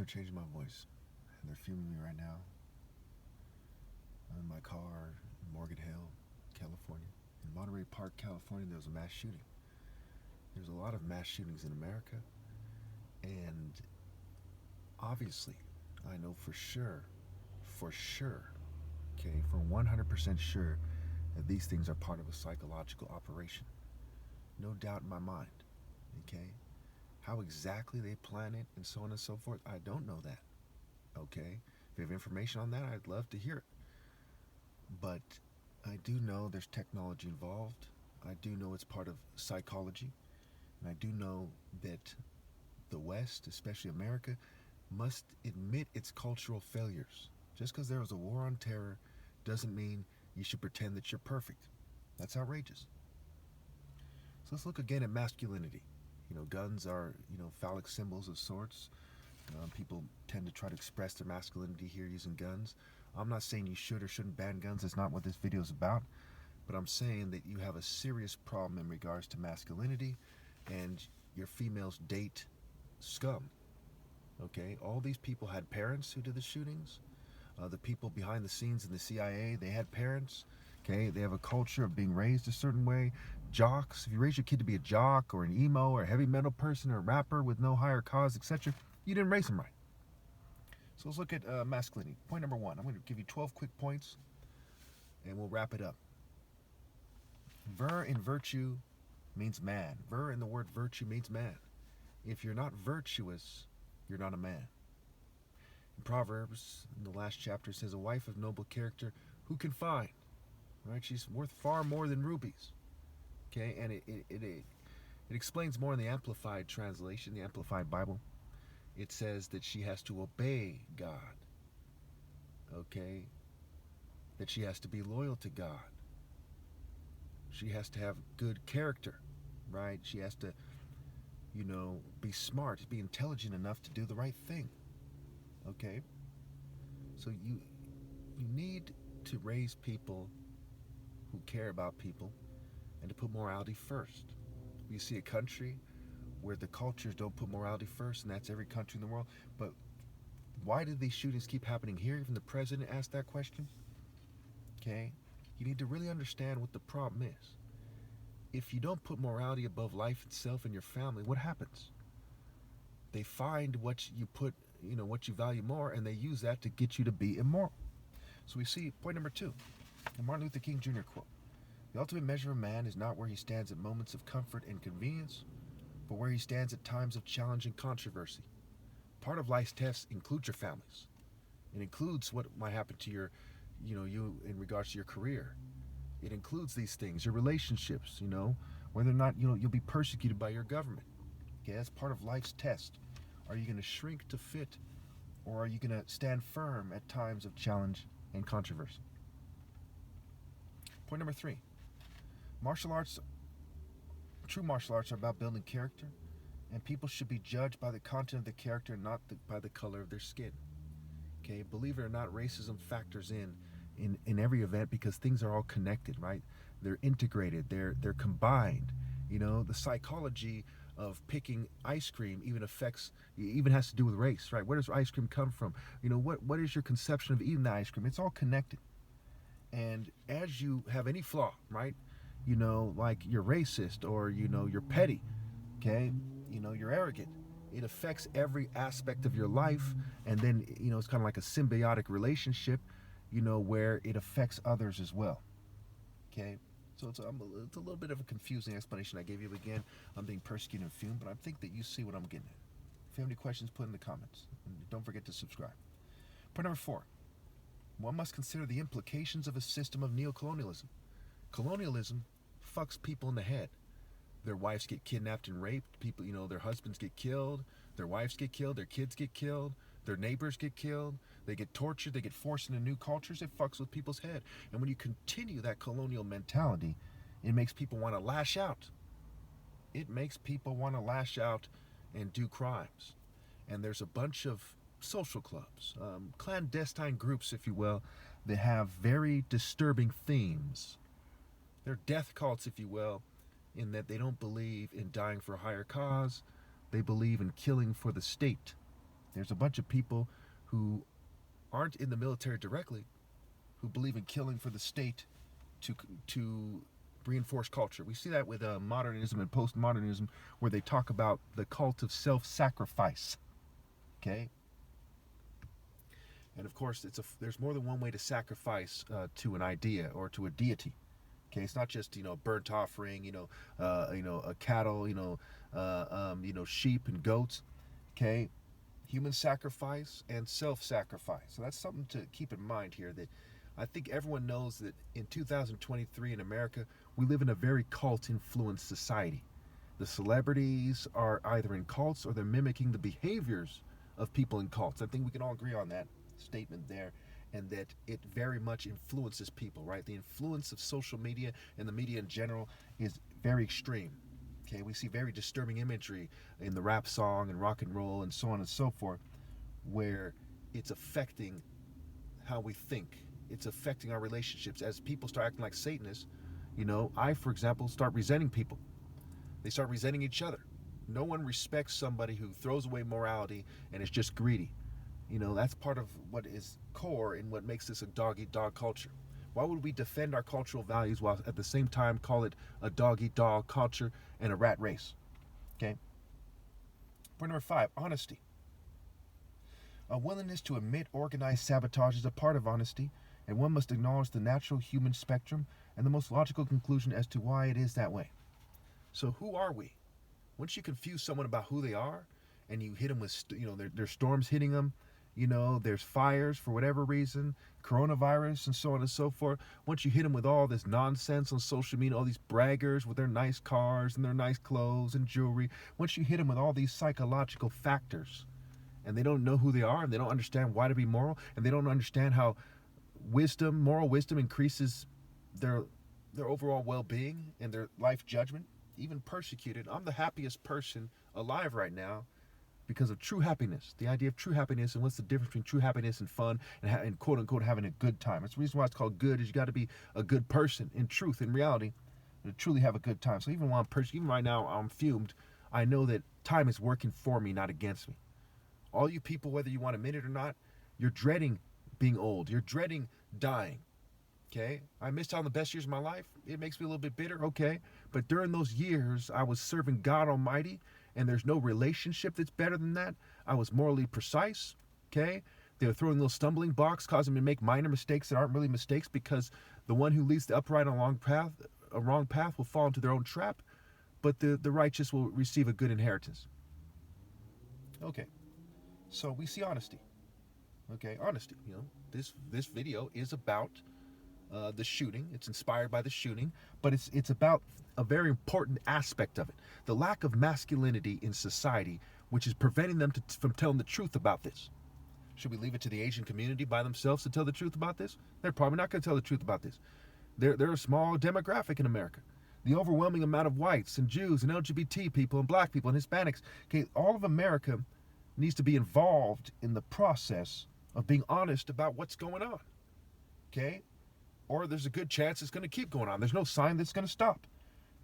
they're changing my voice, and they're filming me right now. I'm in my car in Morgan Hill, California. In Monterey Park, California, there was a mass shooting. There's a lot of mass shootings in America, and obviously, I know for sure, okay, for 100% sure, that these things are part of a psychological operation. No doubt in my mind, okay? How exactly they plan it and so on and so forth, I don't know that, okay? If you have information on that, I'd love to hear it. But I do know there's technology involved. I do know it's part of psychology. And I do know that the West, especially America, must admit its cultural failures. Just because there was a war on terror doesn't mean you should pretend that you're perfect. That's outrageous. So let's look again at masculinity. Guns are, phallic symbols of sorts. People tend to try to express their masculinity here using guns. I'm not saying you should or shouldn't ban guns. That's not what this video is about. But I'm saying that you have a serious problem in regards to masculinity, and your females date scum. Okay? All these people had parents who did the shootings. The people behind the scenes in the CIA, they had parents. Okay? They have a culture of being raised a certain way. Jocks, if you raise your kid to be a jock or an emo or a heavy metal person or a rapper with no higher cause, etc., you didn't raise them right. So let's look at masculinity. Point number one. I'm going to give you 12 quick points, and we'll wrap it up. Vir in virtue means man. Vir in the word virtue means man. If you're not virtuous, you're not a man. In Proverbs, in the last chapter, it says, a wife of noble character, who can find? Right? She's worth far more than rubies. Okay, and it explains more in the Amplified translation, the Amplified Bible. It says that she has to obey God. Okay? That she has to be loyal to God. She has to have good character, right? She has to, be smart, be intelligent enough to do the right thing. Okay? So you need to raise people who care about people and to put morality first. We see a country where the cultures don't put morality first, and that's every country in the world. But why do these shootings keep happening here? Even the president asked that question. Okay? You need to really understand what the problem is. If you don't put morality above life itself and your family, what happens? They find what you put, what you value more, and they use that to get you to be immoral. So we see point number two, a Martin Luther King Jr. quote. The ultimate measure of man is not where he stands at moments of comfort and convenience, but where he stands at times of challenge and controversy. Part of life's tests includes your families. It includes what might happen to you in regards to your career. It includes these things, your relationships, whether or not, you'll be persecuted by your government. Okay, that's part of life's test. Are you going to shrink to fit, or are you going to stand firm at times of challenge and controversy? Point number three. True martial arts are about building character, and people should be judged by the content of the character, not by the color of their skin. Okay, believe it or not, racism factors in every event because things are all connected, right? They're integrated, they're combined. The psychology of picking ice cream even has to do with race, right? Where does ice cream come from? What is your conception of eating the ice cream? It's all connected. And as you have any flaw, right? Like you're racist or, you're petty, okay? You're arrogant. It affects every aspect of your life. And then, it's kind of like a symbiotic relationship, where it affects others as well, okay? So it's a little bit of a confusing explanation I gave you. Again, I'm being persecuted and fumed, but I think that you see what I'm getting at. If you have any questions, put in the comments. And don't forget to subscribe. Point number four. One must consider the implications of a system of neocolonialism. Colonialism fucks people in the head. Their wives get kidnapped and raped. People, their husbands get killed. Their wives get killed. Their kids get killed. Their neighbors get killed. They get tortured. They get forced into new cultures. It fucks with people's head. And when you continue that colonial mentality, it makes people want to lash out. It makes people want to lash out and do crimes. And there's a bunch of social clubs, clandestine groups, if you will, that have very disturbing themes. They're death cults, if you will, in that they don't believe in dying for a higher cause. They believe in killing for the state. There's a bunch of people who aren't in the military directly who believe in killing for the state to reinforce culture. We see that with modernism and postmodernism, where they talk about the cult of self-sacrifice. Okay, and of course, there's more than one way to sacrifice to an idea or to a deity. Okay, it's not just burnt offering, a cattle, sheep and goats. Okay, human sacrifice and self-sacrifice. So that's something to keep in mind here. That I think everyone knows that in 2023 in America, we live in a very cult-influenced society. The celebrities are either in cults or they're mimicking the behaviors of people in cults. I think we can all agree on that statement there, and that it very much influences people, right? The influence of social media and the media in general is very extreme. Okay, we see very disturbing imagery in the rap song and rock and roll and so on and so forth, where it's affecting how we think. It's affecting our relationships. As people start acting like Satanists, I, for example, start resenting people. They start resenting each other. No one respects somebody who throws away morality and is just greedy. That's part of what is core in what makes this a dog-eat-dog culture. Why would we defend our cultural values while at the same time call it a dog-eat-dog culture and a rat race? Okay. Point number 5, honesty. A willingness to admit organized sabotage is a part of honesty, and one must acknowledge the natural human spectrum and the most logical conclusion as to why it is that way. So who are we? Once you confuse someone about who they are, and you hit them with, there's storms hitting them, there's fires for whatever reason, coronavirus and so on and so forth. Once you hit them with all this nonsense on social media, all these braggers with their nice cars and their nice clothes and jewelry, once you hit them with all these psychological factors, and they don't know who they are, and they don't understand why to be moral, and they don't understand how moral wisdom increases their overall well-being and their life judgment, even persecuted. I'm the happiest person alive right now because of true happiness. The idea of true happiness, and what's the difference between true happiness and fun and quote unquote having a good time. It's the reason why it's called good, is you got to be a good person in truth, in reality, to truly have a good time. So even while even right now I'm fumed, I know that time is working for me, not against me. All you people, whether you want to admit it or not, you're dreading being old. You're dreading dying. Okay? I missed out on the best years of my life. It makes me a little bit bitter. Okay. But during those years, I was serving God Almighty, and there's no relationship that's better than that. I was morally precise. Okay. They were throwing little stumbling blocks, causing me to make minor mistakes that aren't really mistakes, because the one who leads the upright on a wrong path will fall into their own trap, but the righteous will receive a good inheritance. Okay. So we see honesty. Okay, honesty. This video is about the shooting. It's inspired by the shooting, but it's about a very important aspect of it: the lack of masculinity in society, which is preventing them from telling the truth about this. Should we leave it to the Asian community by themselves to tell the truth about this? They're probably not going to tell the truth about this. They're a small demographic in America. The overwhelming amount of whites and Jews and LGBT people and black people and Hispanics, okay, all of America needs to be involved in the process of being honest about what's going on. Okay? Or there's a good chance it's going to keep going on. There's no sign that's going to stop.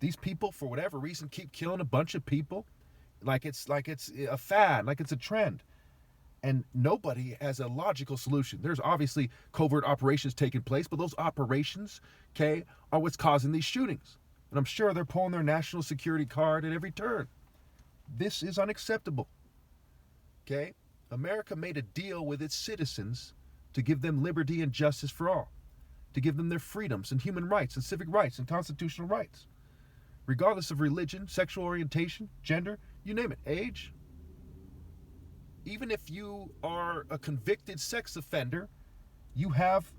These people, for whatever reason, keep killing a bunch of people like it's a fad, like it's a trend. And nobody has a logical solution. There's obviously covert operations taking place, but those operations, okay, are what's causing these shootings. And I'm sure they're pulling their national security card at every turn. This is unacceptable. Okay? America made a deal with its citizens to give them liberty and justice for all, to give them their freedoms and human rights and civic rights and constitutional rights, regardless of religion, sexual orientation, gender, you name it, age. Even if you are a convicted sex offender, you have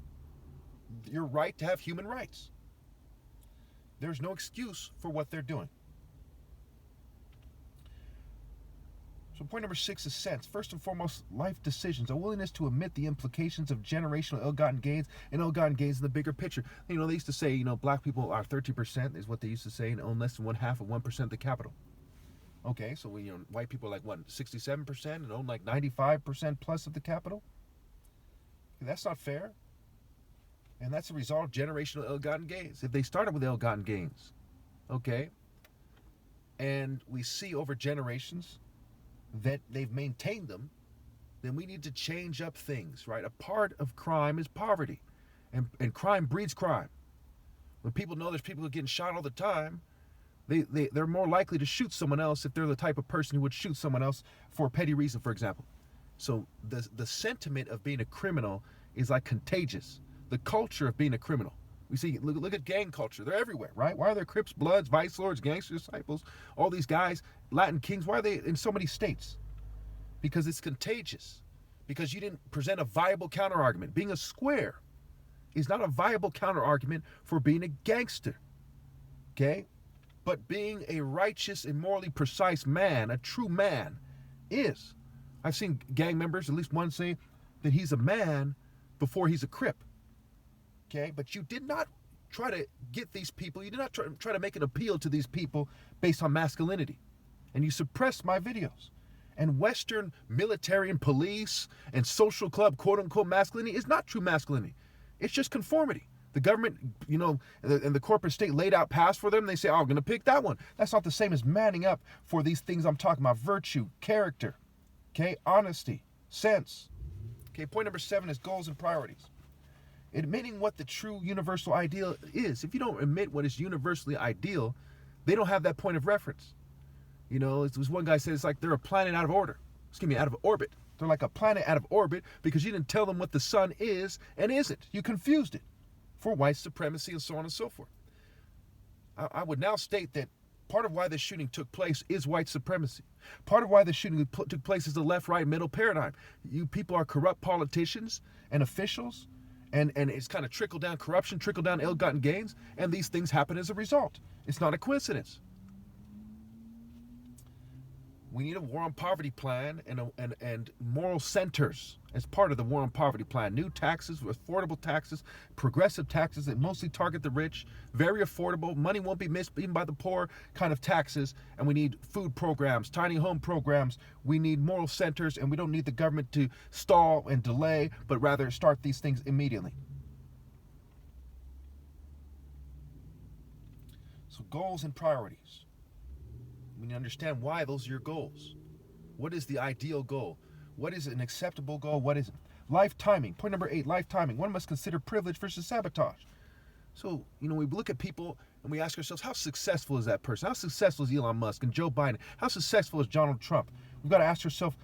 your right to have human rights. There's no excuse for what they're doing. So point number 6 is sense. First and foremost, life decisions, a willingness to admit the implications of generational ill-gotten gains and ill-gotten gains in the bigger picture. They used to say, black people are 30%, is what they used to say, and own less than 1/2 of 1% of the capital. Okay, so white people are like, 67% and own like 95% plus of the capital? That's not fair. And that's a result of generational ill-gotten gains. If they started with ill-gotten gains, okay, and we see over generations that they've maintained them, then we need to change up things, right? A part of crime is poverty, and crime breeds crime. When people know there's people who are getting shot all the time, they're more likely to shoot someone else if they're the type of person who would shoot someone else for a petty reason, for example. So the sentiment of being a criminal is like contagious. The culture of being a criminal. We see, look at gang culture. They're everywhere, right? Why are there Crips, Bloods, Vice Lords, Gangster Disciples, all these guys, Latin Kings? Why are they in so many states? Because it's contagious. Because you didn't present a viable counterargument. Being a square is not a viable counterargument for being a gangster, okay? But being a righteous and morally precise man, a true man, is. I've seen gang members, at least one, say that he's a man before he's a Crip. Okay, but you did not try to get these people, you did not try to make an appeal to these people based on masculinity. And you suppressed my videos. And Western military and police and social club, quote unquote, masculinity is not true masculinity. It's just conformity. The government, and the corporate state laid out paths for them. They say, oh, I'm going to pick that one. That's not the same as manning up for these things I'm talking about. Virtue, character, okay, honesty, sense. Okay, point number 7 is goals and priorities. Admitting what the true universal ideal is. If you don't admit what is universally ideal, they don't have that point of reference. It was one guy said it's like they're a planet out of out of orbit. They're like a planet out of orbit because you didn't tell them what the sun is and isn't. You confused it for white supremacy and so on and so forth. I would now state that part of why this shooting took place is white supremacy. Part of why the shooting took place is the left-right middle paradigm. You people are corrupt politicians and officials, and it's kind of trickle-down corruption, trickle-down ill-gotten gains, and these things happen as a result. It's not a coincidence. We need a war on poverty plan and moral centers as part of the war on poverty plan. New taxes, affordable taxes, progressive taxes that mostly target the rich, very affordable, money won't be missed even by the poor kind of taxes. And we need food programs, tiny home programs. We need moral centers, and we don't need the government to stall and delay, but rather start these things immediately. So goals and priorities. We need to understand why those are your goals. What is the ideal goal? What is an acceptable goal? What isn't? Life timing. Point number 8, life timing. One must consider privilege versus sabotage. So, we look at people and we ask ourselves, how successful is that person? How successful is Elon Musk and Joe Biden? How successful is Donald Trump? We've got to ask ourselves,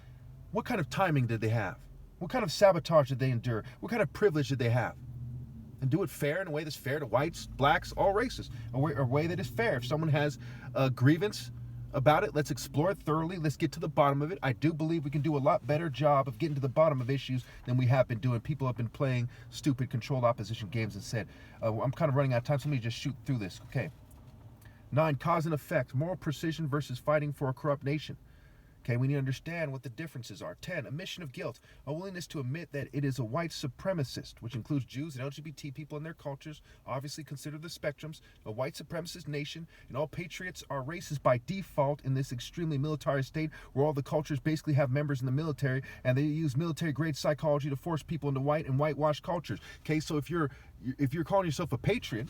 what kind of timing did they have? What kind of sabotage did they endure? What kind of privilege did they have? And do it fair, in a way that's fair to whites, blacks, all races. A way that is fair. If someone has a grievance about it, let's explore it thoroughly. Let's get to the bottom of it. I do believe we can do a lot better job of getting to the bottom of issues than we have been doing. People have been playing stupid controlled opposition games and said, I'm kind of running out of time, so let me just shoot through this. Okay. 9, cause and effect. Moral precision versus fighting for a corrupt nation. Okay, we need to understand what the differences are. 10, admission of guilt. A willingness to admit that it is a white supremacist, which includes Jews and LGBT people and their cultures, obviously consider the spectrums, a white supremacist nation, and all patriots are racist by default in this extremely militarized state where all the cultures basically have members in the military, and they use military-grade psychology to force people into white and whitewashed cultures. Okay, so if you're calling yourself a patriot,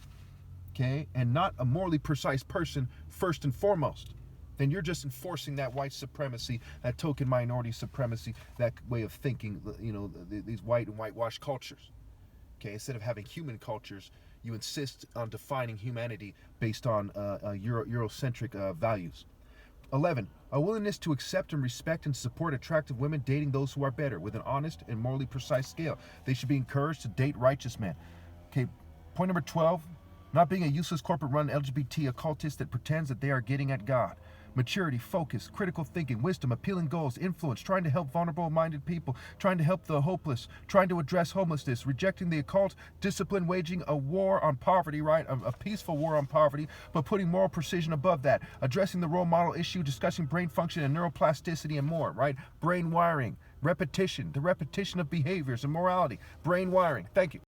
okay, and not a morally precise person first and foremost, then you're just enforcing that white supremacy, that token minority supremacy, that way of thinking, these white and whitewashed cultures. Okay, instead of having human cultures, you insist on defining humanity based on Eurocentric values. 11, a willingness to accept and respect and support attractive women dating those who are better with an honest and morally precise scale. They should be encouraged to date righteous men. Okay, point number 12, not being a useless corporate-run LGBT occultist that pretends that they are getting at God. Maturity, focus, critical thinking, wisdom, appealing goals, influence, trying to help vulnerable-minded people, trying to help the hopeless, trying to address homelessness, rejecting the occult, discipline, waging a war on poverty, right? A peaceful war on poverty, but putting moral precision above that, addressing the role model issue, discussing brain function and neuroplasticity and more, right? Brain wiring, repetition, the repetition of behaviors and morality, brain wiring. Thank you.